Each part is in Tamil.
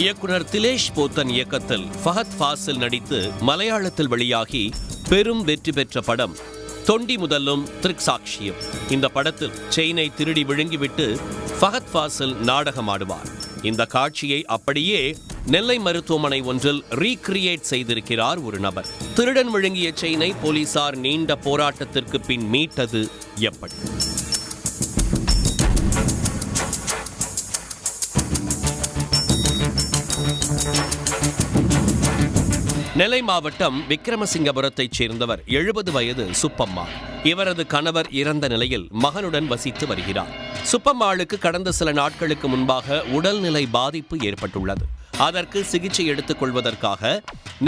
இயக்குனர் திலேஷ் போத்தன் இயக்கத்தில் ஃபஹத் ஃபாசில் நடித்து மலையாளத்தில் வெளியாகி பெரும் வெற்றி பெற்ற படம் தொண்டி முதலும் திரிக்சாக்ஷியம். இந்த படத்தில் செயினை திருடி விழுங்கிவிட்டு ஃபஹத் ஃபாசில் நாடகமாடுவார். இந்த காட்சியை அப்படியே நெல்லை மருத்துவமனை ஒன்றில் ரீக்ரியேட் செய்திருக்கிறார் ஒரு நபர். திருடன் விழுங்கிய செயினை போலீசார் நீண்ட போராட்டத்திற்கு பின் மீட்டது எப்படி? நெல்லை மாவட்டம் விக்கிரமசிங்கபுரத்தைச் சேர்ந்தவர் 70 வயது சுப்பம்மா. இவரது கணவர் இறந்த நிலையில் மகனுடன் வசித்து வருகிறார். சுப்பம்மாளுக்கு கடந்த சில நாட்களுக்கு முன்பாக உடல்நிலை பாதிப்பு ஏற்பட்டுள்ளது. அதற்கு சிகிச்சை எடுத்துக் கொள்வதற்காக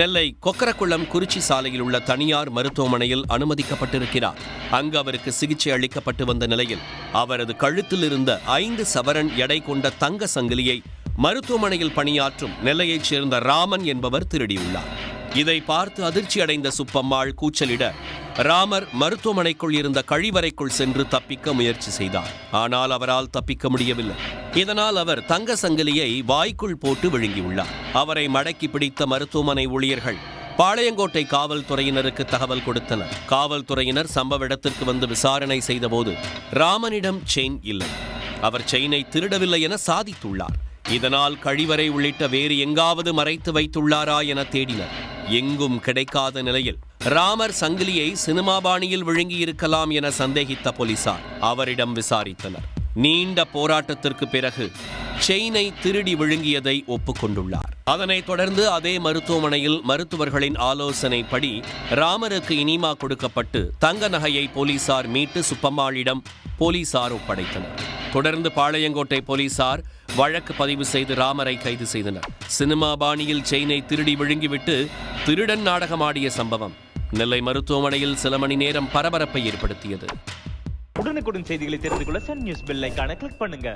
நெல்லை கொக்கரக்குளம் குறிச்சி சாலையில் உள்ள தனியார் மருத்துவமனையில் அனுமதிக்கப்பட்டிருக்கிறார். அங்கு அவருக்கு சிகிச்சை அளிக்கப்பட்டு வந்த நிலையில் அவரது கழுத்தில் இருந்த 5 சவரன் எடை கொண்ட தங்க சங்கிலியை மருத்துவமனையில் பணியாற்றும் நெல்லையைச் சேர்ந்த ராமன் என்பவர் திருடியுள்ளார். இதை பார்த்து அதிர்ச்சி அடைந்த சுப்பம்மாள் கூச்சலிட ராமர் மருத்துவமனைக்குள் இருந்த கழிவறைக்குள் சென்று தப்பிக்க முயற்சி செய்தார். ஆனால் அவரால் தப்பிக்க முடியவில்லை. இதனால் அவர் தங்க சங்கிலியை வாய்க்குள் போட்டு விழுங்கியுள்ளார். அவரை மடக்கி பிடித்த மருத்துவமனை ஊழியர்கள் பாளையங்கோட்டை காவல்துறையினருக்கு தகவல் கொடுத்தனர். காவல்துறையினர் சம்பவ இடத்திற்கு வந்து விசாரணை செய்தபோது ராமனிடம் செயின் இல்லை, அவர் செயினை திருடவில்லை என சாதித்துள்ளார். இதனால் கழிவறை உள்ளிட்ட வேறு எங்காவது மறைத்து வைத்துள்ளாரா என தேடினர். எங்கும் கிடைக்காத நிலையில் ராமர் சங்கிலியை சினிமா பாணியில் விழுங்கியிருக்கலாம் என சந்தேகித்த போலீசார் அவரிடம் விசாரித்தனர். நீண்ட போராட்டத்திற்கு பிறகு செயினை திருடி விழுங்கியதை ஒப்புக்கொண்டுள்ளார். அதனைத் தொடர்ந்து அதே மருத்துவமனையில் மருத்துவர்களின் ஆலோசனைப்படி ராமருக்கு இனிமா கொடுக்கப்பட்டு தங்க நகையை போலீசார் மீட்டு சுப்பம்மாளிடம் போலீசார் ஒப்படைத்தனர். தொடர்ந்து பாளையங்கோட்டை போலீசார் வழக்கு பதிவு செய்து ராமரை கைது செய்தனர். சினிமா பாணியில் செயினை திருடி விழுங்கிவிட்டு திருடன் நாடகமாடிய சம்பவம் நெல்லை மருத்துவமனையில் சில மணி நேரம் பரபரப்பை ஏற்படுத்தியது. உடனுக்குடன் செய்திகளை தெரிந்து கொள்ள சன் நியூஸ் பெல் ஐகானை கிளிக் பண்ணுங்க.